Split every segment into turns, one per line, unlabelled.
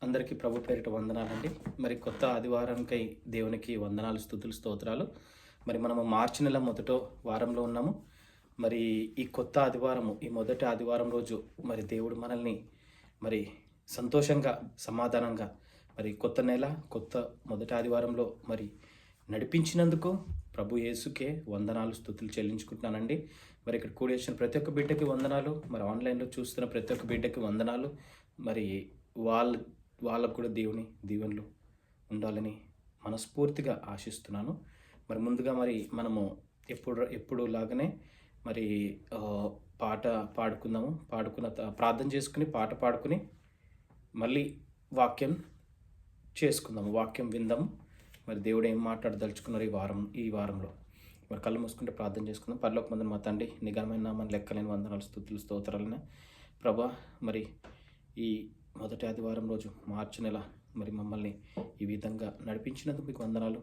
అందరికీ ప్రభు పేరిట వందనాలండి. మరి కొత్త ఆదివారానికై దేవునికి వందనాలు, స్తుతులు, స్తోత్రాలు. మరి మనము మార్చి నెల మొదటి వారంలో ఉన్నాము. మరి ఈ కొత్త ఆదివారము, ఈ మొదటి ఆదివారం రోజు మరి దేవుడు మనల్ని మరి సంతోషంగా, సమాధానంగా మరి కొత్త నెల, కొత్త మొదటి ఆదివారంలో మరి నడిపించినందుకు ప్రభు యేసుకే వందనాలు, స్తుతులు చెల్లించుకుంటున్నానండి. మరి ఇక్కడ కూడి వచ్చిన ప్రతి ఒక్క బిడ్డకి వందనాలు, మరి ఆన్లైన్లో చూస్తున్న ప్రతి ఒక్క బిడ్డకి వందనాలు. మరి వాళ్ళకు కూడా దేవుని దీవెనలు ఉండాలని మనస్ఫూర్తిగా ఆశిస్తున్నాను. మరి ముందుగా మరి మనము ఎప్పుడు లాగానే మరి పాట పాడుకుందాము. ప్రార్థన చేసుకుని పాట పాడుకుని మళ్ళీ వాక్యం చేసుకుందాము, వాక్యం విందాము. మరి దేవుడు ఏం మాట్లాడదలుచుకున్నారు ఈ వారంలో. మరి కళ్ళు మూసుకుంటే ప్రార్థన చేసుకుందాం. పరలోక మందున మా తండ్రి, నిఘనమైన నామని లెక్కలేని వందనాలు, స్తుతులు, స్తోత్రాలైనా ప్రభా, మరి ఈ మొదటి ఆదివారం రోజు మార్చి నెల మరి మమ్మల్ని ఈ విధంగా నడిపించినందుకు మీకు వందనాలు.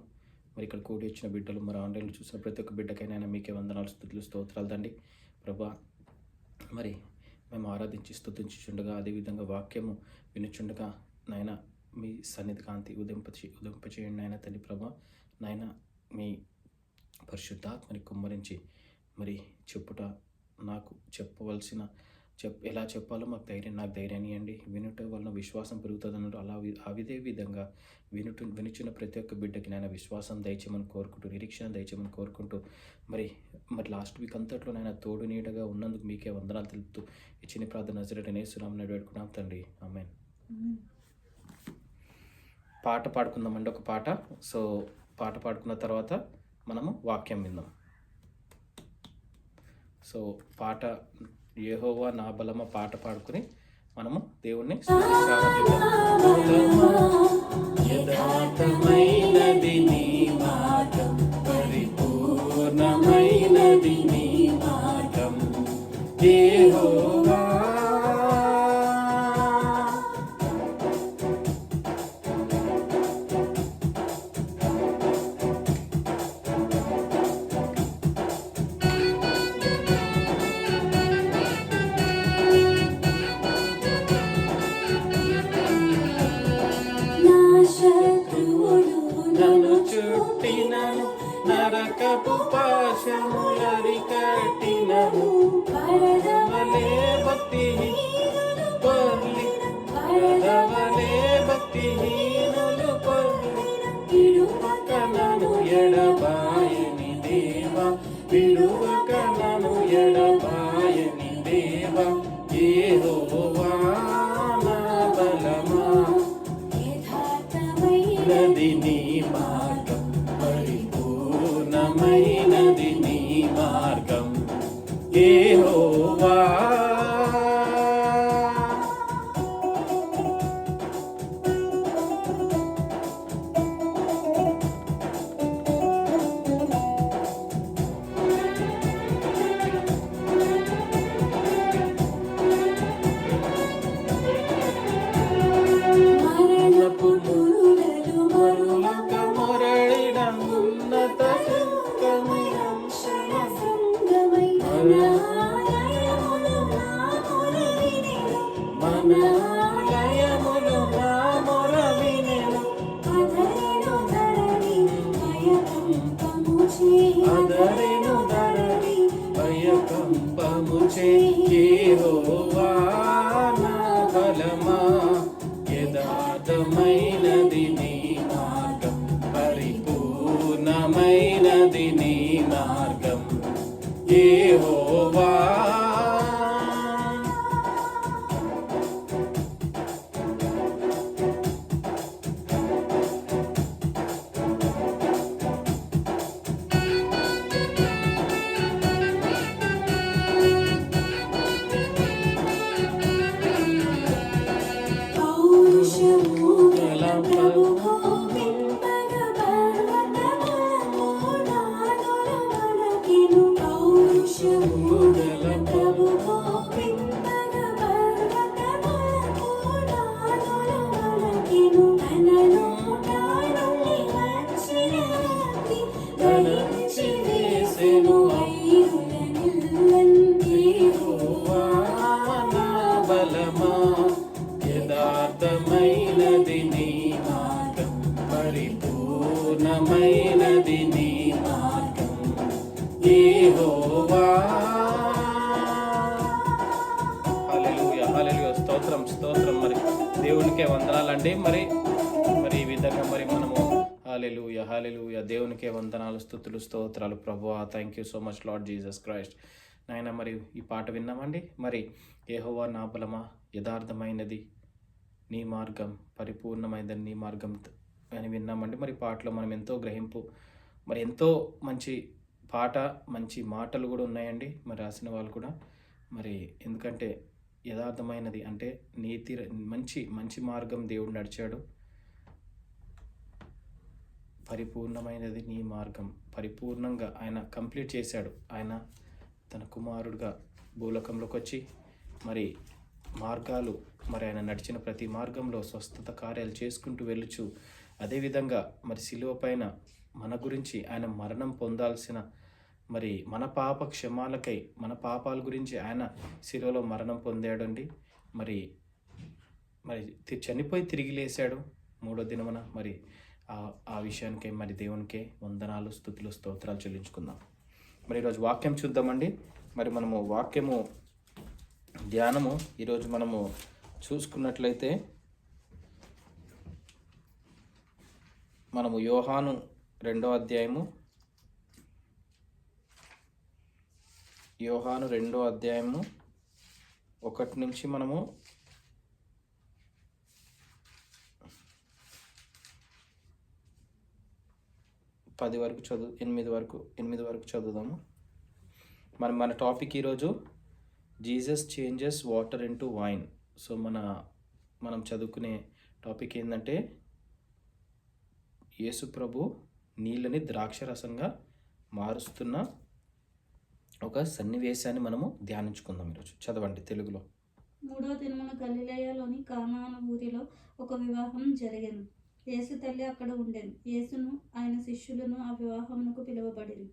మరి ఇక్కడ కూడి వచ్చిన బిడ్డలు, మరి ఆన్లైన్లో చూసిన ప్రతి ఒక్క బిడ్డకైనా మీకే వందనాలు, స్తుతులు, స్తోత్రాలు తండ్రి. ప్రభా, మరి మేము ఆరాధించి స్తుతించుచుండగా, అదేవిధంగా వాక్యము వినుచుండగా నాయన మీ సన్నిధి కాంతి ఉదింపచేయండి నాయన తండ్రి. ప్రభా నాయన మీ పరిశుద్ధాత్మని కుమ్మరించి మరి చెప్పుట, నాకు చెప్పవలసిన ఎలా చెప్పాలో నాకు ధైర్యాన్ని ఇవ్వండి. వినుట వలన విశ్వాసం పెరుగుతుంది అన్నట్టు అదే విధంగా వినుచున్న ప్రతి ఒక్క బిడ్డకి నాయన విశ్వాసం దయచేయమని కోరుకుంటూ, నిరీక్షణ దయచేయమని కోరుకుంటూ, మరి లాస్ట్ వీక్ అంతట్లో నాయన తోడు నీడగా ఉన్నందుకు మీకే వందనాలు తెలుపుతూ ఇచ్చిన ప్రార్థన నజరేయుడైన యేసునామమున వేడుకున్నాం తండ్రి, ఆమేన్. పాట పాడుకుందామండి, ఒక పాట. సో పాట పాడుకున్న తర్వాత మనము వాక్యం విందాం. సో పాట యెహోవా నా బలమ పాట పాడుకుని మనము దేవుణ్ణి యథార్థమైనది నీ మార్గం, పరిపూర్ణమైనది నీ మార్గం యెహోవా. నరకపు పాశములరి కట్టినను పరదవలే భక్తిహీనులు పొర్లి విడువక నన్ను ఎడబాయని దేవా, విడువక నన్ను ఎడబాయని దేవా. యెహోవా నా బలమా, యథార్థమైనది నీ మార్గం, పరిపూర్ణమైనది నీ మార్గం యెహోవా. అదరెను ధరణి భయకంపముచే యెహోవా నా బలమా, యథార్థమైనది నీ మార్గం, పరిపూర్ణమైనది నీ మార్గం యెహోవా. బలమా, యథార్థమైన స్తోత్రం. మరి దేవునికే వందనాలండి. మరి మరి ఈ విధంగా మరి మనము హల్లెలూయా హల్లెలూయా దేవునికే వందనాలు, స్తుతులు, స్తోత్రాలు ప్రభువా. Thank you so much lord Jesus Christ. నాయన మరి ఈ పాట విన్నామండి. మరి యెహోవా నా బలమా, యథార్థమైనది నీ మార్గం, పరిపూర్ణమైనది నీ మార్గం అని విన్నామండి. మరి పాటలో మనం ఎంతో గ్రహింపు, మరి ఎంతో మంచి పాట, మంచి మాటలు కూడా ఉన్నాయండి మరి రాసిన వాళ్ళు కూడా. మరి ఎందుకంటే యథార్థమైనది అంటే నీతి, మంచి మంచి మార్గం దేవుడు నడిచాడు. పరిపూర్ణమైనది నీ మార్గం, పరిపూర్ణంగా ఆయన కంప్లీట్ చేశాడు. ఆయన తన కుమారుడుగా భూలోకంలోకి వచ్చి మరి మార్గాలు, మరి ఆయన నడిచిన ప్రతి మార్గంలో స్వస్థత కార్యాలు చేసుకుంటూ వెళ్ళుచు, అదేవిధంగా మరి శిలువ పైన మన గురించి ఆయన మరణం పొందాల్సిన, మరి మన పాప క్షమాలకై మన పాపాల గురించి ఆయన శిలువలో మరణం పొందాడండి. మరి మరి చనిపోయి తిరిగి లేచాడు మూడో దినమున. మరి ఆ విషయానికే మరి దేవునికే వందనాలు, స్తుతులు, స్తోత్రాలు చెల్లించుకుందాం. మరి ఈరోజు వాక్యం చూద్దామండి. మరి మనము వాక్యము ధ్యానము ఈరోజు మనము చూసుకున్నట్లయితే మనము యోహాను 2వ అధ్యాయము, యోహాను 2వ అధ్యాయము 1 నుంచి మనము 10 వరకు 8 వరకు చదువుదాము. మన టాపిక్ ఈరోజు Jesus changes water into wine. So మనం చదువుకునే టాపిక్ ఏంటంటే యేసు ప్రభు నీళ్ళని ద్రాక్షరసంగా మారుస్తున్న ఒక సన్నివేశాన్ని మనము ధ్యానించుకుందాం ఈరోజు. చదవండి తెలుగులో.
3వ దినమున గలిలయలోని కానాను ఊరిలో ఒక వివాహం జరిగెను. యేసు తల్లి అక్కడ ఉండెను. యేసును ఆయన శిష్యులను ఆ వివాహమునకు పిలువబడిరి.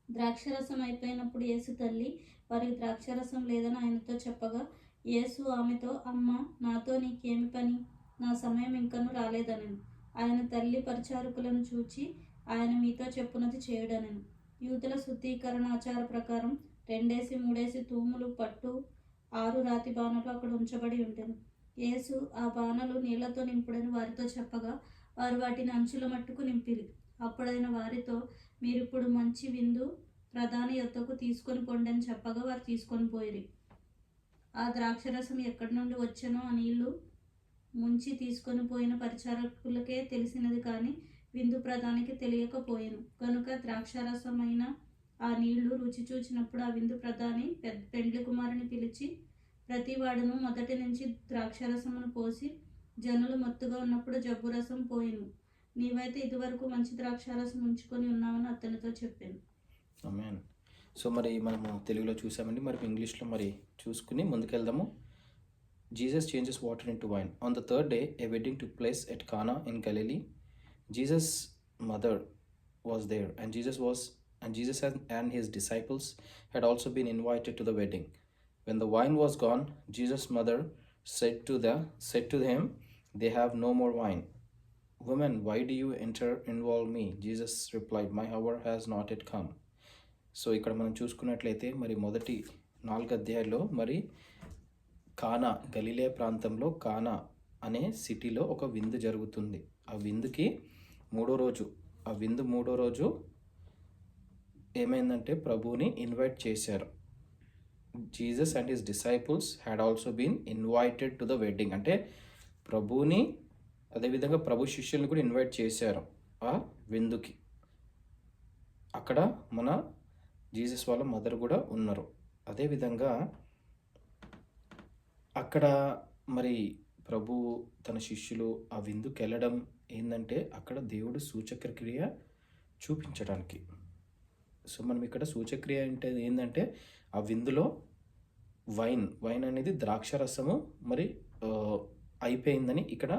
ద్రాక్షరసం అయిపోయినప్పుడు యేసు తల్లి వారికి ద్రాక్షరసం లేదని ఆయనతో చెప్పగా, యేసు ఆమెతో, అమ్మ, నాతో నీకేమి పని? నా సమయం ఇంకను రాలేదనెను. ఆయన తల్లి పరిచారకులను చూచి, ఆయన మీతో చెప్పునది చేయుడనెను. యూదుల శుద్ధీకరణ ఆచార ప్రకారం 2-3 తూములు పట్టు 6 రాతి బాణలు అక్కడ ఉంచబడి ఉండెను. యేసు ఆ బాణలు నీళ్లతో నింపుడని వారితో చెప్పగా, వారు వాటిని అంచుల మట్టుకు నింపిరి. అప్పుడైన వారితో, మీరిప్పుడు మంచి విందు ప్రధాని యొద్దకు తీసుకొని పొండని చెప్పగా వారు తీసుకొని పోయిరి. ఆ ద్రాక్షరసం ఎక్కడి నుండి వచ్చెనో ఆ నీళ్లు ముంచి తీసుకొని పోయిన పరిచారకులకే తెలిసినది, కానీ విందు ప్రధానికి తెలియకపోయెను. కనుక ద్రాక్షరసమైన ఆ నీళ్లు రుచి చూచినప్పుడు ఆ విందు ప్రధాని పెండ్లి కుమారుని పిలిచి, ప్రతివాడును మొదటి నుంచి ద్రాక్షరసమును పోసి జనులు మత్తుగా ఉన్నప్పుడు జబ్బు రసం పోయిను. నీవైతే ఇదివరకు మంచి ద్రాక్షారసం ఉంచుకొని ఉన్నావని అతనితో చెప్పాను.
ఆమేన్. సో మరి మనము తెలుగులో చూసామండి. మరి ఇంగ్లీష్లో మరి చూసుకుని ముందుకెళ్దాము. Jesus changes water into wine. On the third day, a wedding took place at Cana in Galilee. Jesus' mother was there, and Jesus and his disciples had also been invited to the wedding. When the wine was gone, Jesus' mother said to them, "They have no more wine." "Woman, why do you involve me?" Jesus replied, "My hour has not yet come." So ఇక్కడ మనం చూసుకున్నట్లయితే మరి మొదటి 4 అధ్యాయాల్లో మరి కానా, గలిలే ప్రాంతంలో కానా అనే సిటీలో ఒక విందు జరుగుతుంది. ఆ విందుకి మూడో రోజు ఏమైందంటే ప్రభువుని ఇన్వైట్ చేశారు. Jesus and his disciples had also been invited to the wedding. అంటే ప్రభువుని, అదేవిధంగా ప్రభు శిష్యుల్ని కూడా ఇన్వైట్ చేశారు ఆ విందుకి. అక్కడ మన జీసస్ వాళ్ళ మదర్ కూడా ఉన్నారు. అదేవిధంగా అక్కడ మరి ప్రభు తన శిష్యులు ఆ విందుకి వెళ్ళడం ఏంటంటే అక్కడ దేవుడు సూచక్రియ చూపించడానికి. సో మనం ఇక్కడ సూచక్రియ అంటే ఏంటంటే ఆ విందులో వైన్ అనేది ద్రాక్షరసము మరి అయిపోయిందని ఇక్కడ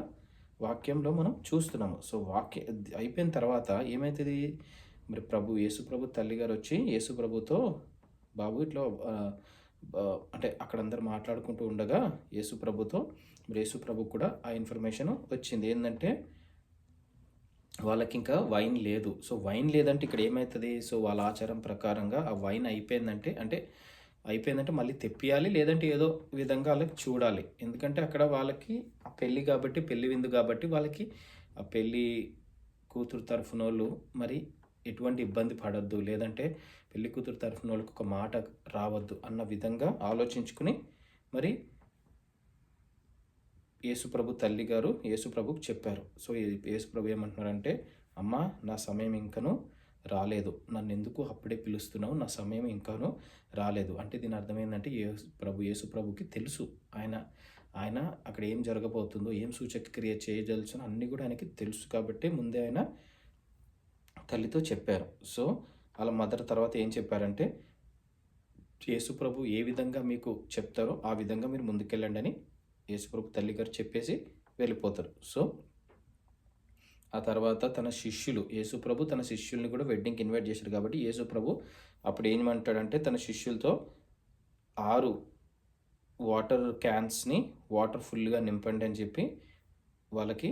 వాక్యంలో మనం చూస్తున్నాము. సో అయిపోయిన తర్వాత ఏమవుతుంది, మరి యేసు ప్రభు తల్లి గారు వచ్చి యేసు ప్రభుతో, బాబు ఇట్లా అంటే అక్కడ అందరు మాట్లాడుకుంటూ ఉండగా యేసు ప్రభుతో, మరి యేసు ప్రభు కూడా ఆ ఇన్ఫర్మేషన్ వచ్చింది ఏంటంటే వాళ్ళకి ఇంకా వైన్ లేదు. సో వైన్ లేదంటే ఇక్కడ ఏమవుతుంది, సో వాళ్ళ ఆచారం ప్రకారంగా ఆ వైన్ అయిపోయిందంటే, అంటే అయిపోయిందంటే మళ్ళీ తెప్పియాలి, లేదంటే ఏదో విధంగా వాళ్ళకి చూడాలి. ఎందుకంటే అక్కడ వాళ్ళకి ఆ పెళ్ళి కాబట్టి, పెళ్లి విందు కాబట్టి వాళ్ళకి ఆ పెళ్ళి కూతురు తరఫునోళ్ళు మరి ఎటువంటి ఇబ్బంది పడొద్దు, లేదంటే పెళ్లి కూతురు తరఫునోళ్ళకి ఒక మాట రావద్దు అన్న విధంగా ఆలోచించుకుని మరి యేసుప్రభు తల్లి గారు యేసుప్రభుకి చెప్పారు. సో యేసుప్రభు ఏమంటున్నారంటే, అమ్మ నా సమయం ఇంకను రాలేదు, నన్ను ఎందుకు అప్పుడే పిలుస్తున్నావు, నా సమయం ఇంకాను రాలేదు. అంటే దీని అర్థమైందంటే యేసుప్రభుకి తెలుసు ఆయన ఆయన అక్కడ ఏం జరగబోతుందో, ఏం సూచక క్రియ చేయదలుచునో అన్నీ కూడా ఆయనకి తెలుసు కాబట్టి ముందే ఆయన తల్లితో చెప్పారు. సో వాళ్ళ మదర్ తర్వాత ఏం చెప్పారంటే, యేసుప్రభు ఏ విధంగా మీకు చెప్తారో ఆ విధంగా మీరు ముందుకెళ్ళండి అని యేసుప్రభు తల్లి గారు చెప్పేసి వెళ్ళిపోతారు. సో ఆ తర్వాత తన శిష్యులు, యేసుప్రభు తన శిష్యుల్ని కూడా వెడ్డింగ్కి ఇన్వైట్ చేశారు కాబట్టి యేసుప్రభు అప్పుడు ఏమంటాడంటే తన శిష్యులతో 6 వాటర్ క్యాన్స్ని వాటర్ ఫుల్గా నింపండి అని చెప్పి వాళ్ళకి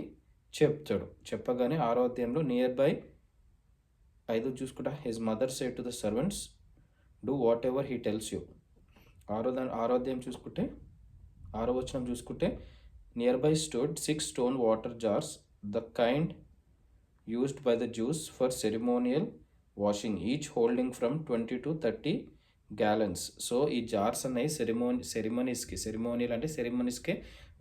చెప్తాడు. చెప్పగానే 6వ అధ్యాయంలో నియర్ బై 5 చూసుకుంటా, his mother said to the servants do what ever he tells you. 6వ అధ్యాయం చూసుకుంటే 6వ వచనం చూసుకుంటే, near by stood 6 stone water jars the kind used by the Jews for ceremonial washing, each holding from 20 to 30 gallons. So ఈ jars అనేవి సెరిమోనీస్కే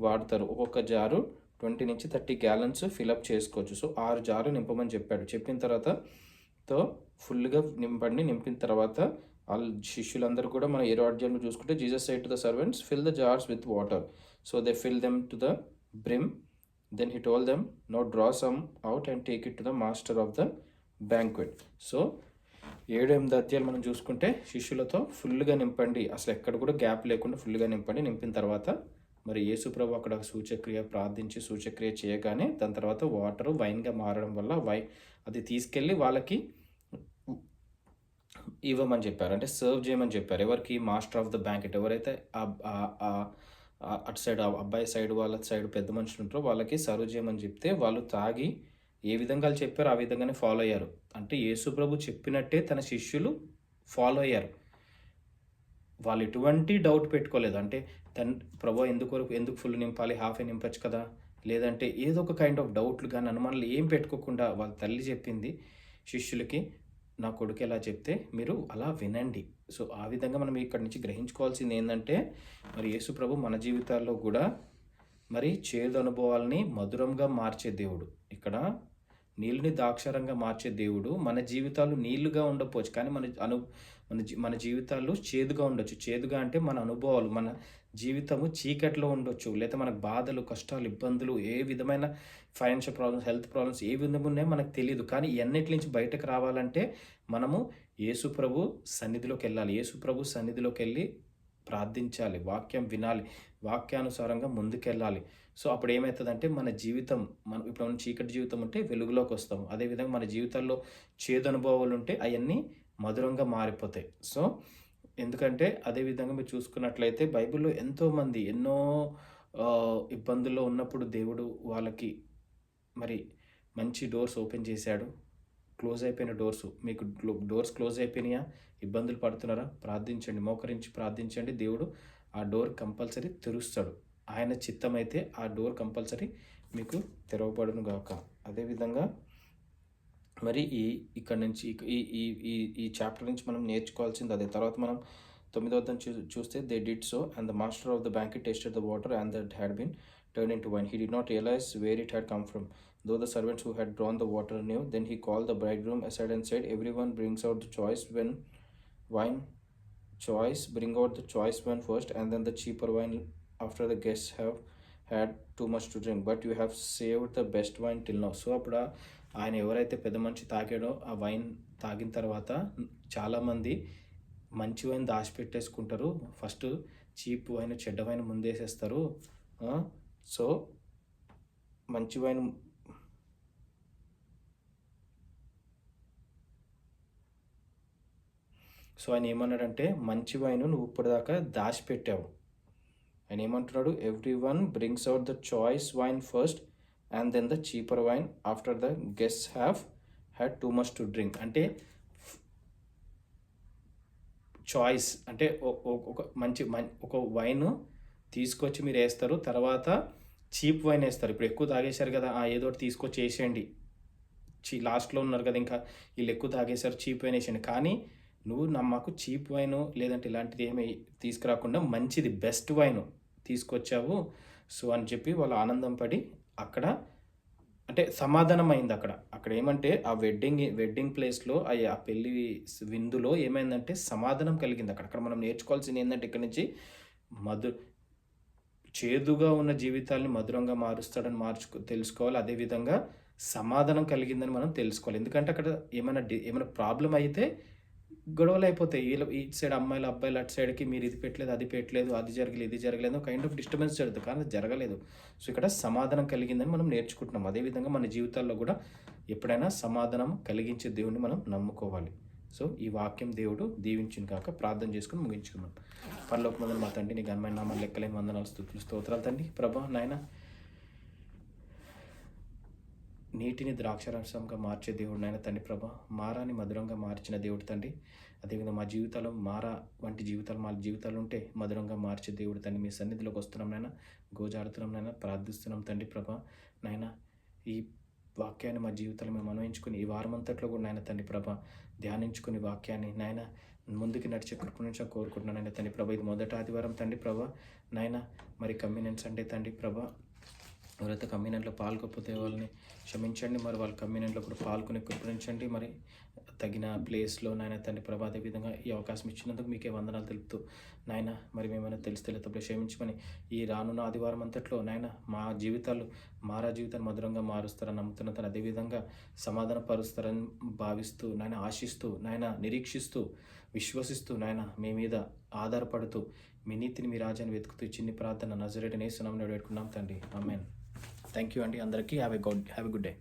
వాడతారు. ఒక్కొక్క జారు 20 నుంచి 30 gallons ఫిలప్ చేసుకోవచ్చు. సో 6 జారు నింపమని చెప్పాడు. చెప్పిన తర్వాత ఫుల్గా నింపిన తర్వాత వాళ్ళ శిష్యులందరూ కూడా మన 7వ అధ్యాయంలో చూసుకుంటే, Jesus said to the servants fill the jars with water, so they fill them to the brim. Then he told them, now draw some out and take it to the master of the banquet. So 7-8 అధ్యాయాలు మనం చూసుకుంటే శిష్యులతో ఫుల్గా నింపండి, అసలు ఎక్కడ కూడా gap లేకుండా ఫుల్గా నింపండి. నింపిన తర్వాత మరి యేసుప్రభు అక్కడ సూచక్రియ ప్రార్థించి సూచక్రియ చేయగానే దాని తర్వాత వాటర్ వైన్గా మారడం వల్ల అది తీసుకెళ్ళి వాళ్ళకి ఇవ్వమని చెప్పారు, అంటే సర్వ్ చేయమని చెప్పారు. ఎవరికి? మాస్టర్ ఆఫ్ ద బ్యాంకెట్, ఎవరైతే అటు సైడ్ అబ్బాయి సైడ్ వాళ్ళ సైడ్ పెద్ద మనుషులు ఉంటారో వాళ్ళకి సర్వ్ చేయమని చెప్తే వాళ్ళు తాగి ఏ విధంగా వాళ్ళు చెప్పారో ఆ విధంగానే ఫాలో అయ్యారు. అంటే యేసుప్రభు చెప్పినట్టే తన శిష్యులు ఫాలో అయ్యారు. వాళ్ళు ఎటువంటి డౌట్ పెట్టుకోలేదు. అంటే ప్రభు ఎందుకు ఫుల్ నింపాలి, హాఫే నింపచ్చు కదా, లేదంటే ఏదో ఒక కైండ్ ఆఫ్ డౌట్లు కానీ అనుమానాలు ఏం పెట్టుకోకుండా వాళ్ళ తల్లి చెప్పింది శిష్యులకి, నా కొడుకు ఎలా చెప్తే మీరు అలా వినండి. సో ఆ విధంగా మనం ఇక్కడ నుంచి గ్రహించుకోవాల్సింది ఏంటంటే, మరి యేసుప్రభు మన జీవితాల్లో కూడా మరి చేదు అనుభవాల్ని మధురంగా మార్చే దేవుడు. ఇక్కడ నీళ్ళని ద్రాక్షారంగా మార్చే దేవుడు. మన జీవితాలు నీళ్లుగా ఉండకపోవచ్చు, కానీ మన జీవితాలు చేదుగా ఉండొచ్చు. చేదుగా అంటే మన అనుభవాలు, మన జీవితము చీకట్లో ఉండొచ్చు, లేదా మనకు బాధలు, కష్టాలు, ఇబ్బందులు, ఏ విధమైన ఫైనాన్షియల్ ప్రాబ్లమ్స్, హెల్త్ ప్రాబ్లమ్స్ ఏ విధంగా ఉన్నాయో మనకు తెలియదు. కానీ ఇవన్నిటి నుంచి బయటకు రావాలంటే మనము యేసుప్రభు సన్నిధిలోకి వెళ్ళాలి. యేసుప్రభు సన్నిధిలోకి వెళ్ళి ప్రార్థించాలి, వాక్యం వినాలి, వాక్యానుసారంగా ముందుకెళ్ళాలి. సో అప్పుడు ఏమవుతుందంటే మన జీవితం, ఇప్పుడు మనం చీకటి జీవితం ఉంటే వెలుగులోకి వస్తాము. అదేవిధంగా మన జీవితాల్లో చేదు అనుభవాలు ఉంటే అవన్నీ మధురంగా మారిపోతాయి. సో ఎందుకంటే అదేవిధంగా మీరు చూసుకున్నట్లయితే బైబిల్లో ఎంతోమంది ఎన్నో ఇబ్బందుల్లో ఉన్నప్పుడు దేవుడు వాళ్ళకి మరి మంచి డోర్స్ ఓపెన్ చేశాడు. క్లోజ్ అయిపోయిన డోర్స్, మీకు డోర్స్ క్లోజ్ అయిపోయినాయా, ఇబ్బందులు పడుతున్నారా, ప్రార్థించండి, మోకరించి ప్రార్థించండి, దేవుడు ఆ డోర్ కంపల్సరీ తెరుస్తాడు. ఆయన చిత్తమైతే ఆ డోర్ కంపల్సరీ మీకు తెరవబడును గాక. అదేవిధంగా మరి ఇక్కడ నుంచి ఈ చాప్టర్ నుంచి మనం నేర్చుకోవాల్సింది అదే. తర్వాత మనం 9వ అధ్యాయం చూస్తే, they did so and the master of the banquet tasted the water and that had been turned into wine. He did not realize where it had come from, though the servants who had drawn the water knew. Then he called the bridegroom aside and said, everyone brings out the choice wine bring out the choice wine first, and then the cheaper wine after the guests have had too much to drink, but you have saved the best wine till now. So అప్పుడు ఆయన ఎవరైతే పెద్ద మనిషి తాగాడో ఆ wine తాగిన తర్వాత చాలామంది మంచి వైన్ దాచిపెట్టేసుకుంటారు, ఫస్ట్ చీప్ వైన్ చెడ్డ వైన్ ముందేసేస్తారు. సో మంచి వైన్ సో ఆయన ఏమన్నాడంటే, మంచి వైన్ నువ్వు ఇప్పటిదాకా దాచిపెట్టావు. ఆయన ఏమంటున్నాడు, everyone brings out the choice wine first and then the cheaper wine after the guests have had too much to drink. అంటే చాయిస్ అంటే ఒక ఒక వైన్ తీసుకొచ్చి మీరు వేస్తారు, తర్వాత చీప్ వైన్ వేస్తారు. ఇప్పుడు ఎక్కువ తాగేశారు కదా, ఏదో ఒకటి తీసుకొచ్చి వేసేయండి, లాస్ట్లో ఉన్నారు కదా, ఇంకా వీళ్ళు ఎక్కువ తాగేశారు, చీప్ వైన్ వేసేయండి. కానీ నువ్వు మాకు చీప్ వైను లేదంటే ఇలాంటిది ఏమి తీసుకురాకుండా మంచిది బెస్ట్ వైను తీసుకొచ్చావు సో అని చెప్పి వాళ్ళు ఆనందం పడి అక్కడ అంటే సమాధానం అయింది. అక్కడ ఏమంటే ఆ వెడ్డింగ్ ప్లేస్లో ఆ పెళ్లి విందులో ఏమైందంటే సమాధానం కలిగింది. అక్కడ మనం నేర్చుకోవాల్సింది ఏంటంటే ఇక్కడ నుంచి చేదుగా ఉన్న జీవితాల్ని మధురంగా మారుస్తాడని తెలుసుకోవాలి. అదేవిధంగా సమాధానం కలిగిందని మనం తెలుసుకోవాలి. ఎందుకంటే అక్కడ ఏమైనా ప్రాబ్లం అయితే గొడవలు అయిపోతాయి. ఇటు సైడ్ అమ్మాయిలు అబ్బాయిలు అటు సైడ్కి మీరు ఇది పెట్టలేదు అది పెట్టలేదు, అది జరగలేదు ఇది జరగలేదు, కైండ్ ఆఫ్ డిస్టర్బెన్స్ జరుగుతుంది, కానీ జరగలేదు. సో ఇక్కడ సమాధానం కలిగిందని మనం నేర్చుకుంటున్నాం. అదేవిధంగా మన జీవితాల్లో కూడా ఎప్పుడైనా సమాధానం కలిగించే దేవుడిని మనం నమ్ముకోవాలి. సో ఈ వాక్యం దేవుడు దీవించిన కాక ప్రార్థన చేసుకుని ముగించుకున్నాం. పరలోకమందున మా తండ్రి, నీ ఘనమైన నామాలు లెక్కలేని వందనాలు స్తుతులు స్తోత్రాలు తండ్రి. ప్రభా నాయన, నీటిని ద్రాక్షారసంగా మార్చే దేవుడు నాయన తండ్రి. ప్రభా మారాని మధురంగా మార్చిన దేవుడు తండ్రి. అదేవిధంగా మా జీవితాల్లో మారా వంటి జీవితాలు మా జీవితాలు ఉంటే మధురంగా మార్చే దేవుడు తండ్రి. మీ సన్నిధిలోకి వస్తున్నాం నాయన, గోజాడుతున్నాం నాయన, ప్రార్థిస్తున్నాం తండ్రి. ప్రభా నాయన, ఈ వాక్యాన్ని మా జీవితాలు మేము అన్వయించుకుని ఈ వారం అంతట్లో కూడా నాయన తండ్రి ప్రభా ధ్యానించుకుని వాక్యాన్ని నాయన ముందుకు నడిచే కృప నుంచి కోరుకుంటున్నాను నాయన తండ్రి ప్రభా. ఇది మొదటి ఆదివారం తండ్రి ప్రభా నాయన, మరి కమ్యూనియన్ సండే తండ్రి ప్రభా. ఎవరైతే కమ్యూనియన్లో పాల్గొపోతే వాళ్ళని క్షమించండి, మరి వాళ్ళ కమ్యూనియన్లో కూడా పాల్గొని కృపణించండి, మరి తగిన ప్లేస్లో నాయన తండ్రి ప్రభా. అదే విధంగా ఈ అవకాశం ఇచ్చినందుకు మీకే వందనాలు తెలుపుతూ నాయన, మరి మేమైనా తెలిస్తే క్షమించమని ఈ రానున్న ఆదివారం అంతట్లో నాయన మారా జీవితాన్ని మధురంగా మారుస్తారని నమ్ముతున్న అదేవిధంగా సమాధానపరుస్తారని భావిస్తూ నాయన, ఆశిస్తూ నాయన, నిరీక్షిస్తూ విశ్వసిస్తూ నాయన మీ మీద ఆధారపడుతూ మీ నీతిని మీ రాజ్యాన్ని వెతుకుతూ చిన్ని ప్రార్థన నజరేయుడైన యేసు నామములో వేడుకున్నాం తండ్రి. ఆమేన్. థ్యాంక్ యూ అండి అందరికీ. Have a good day.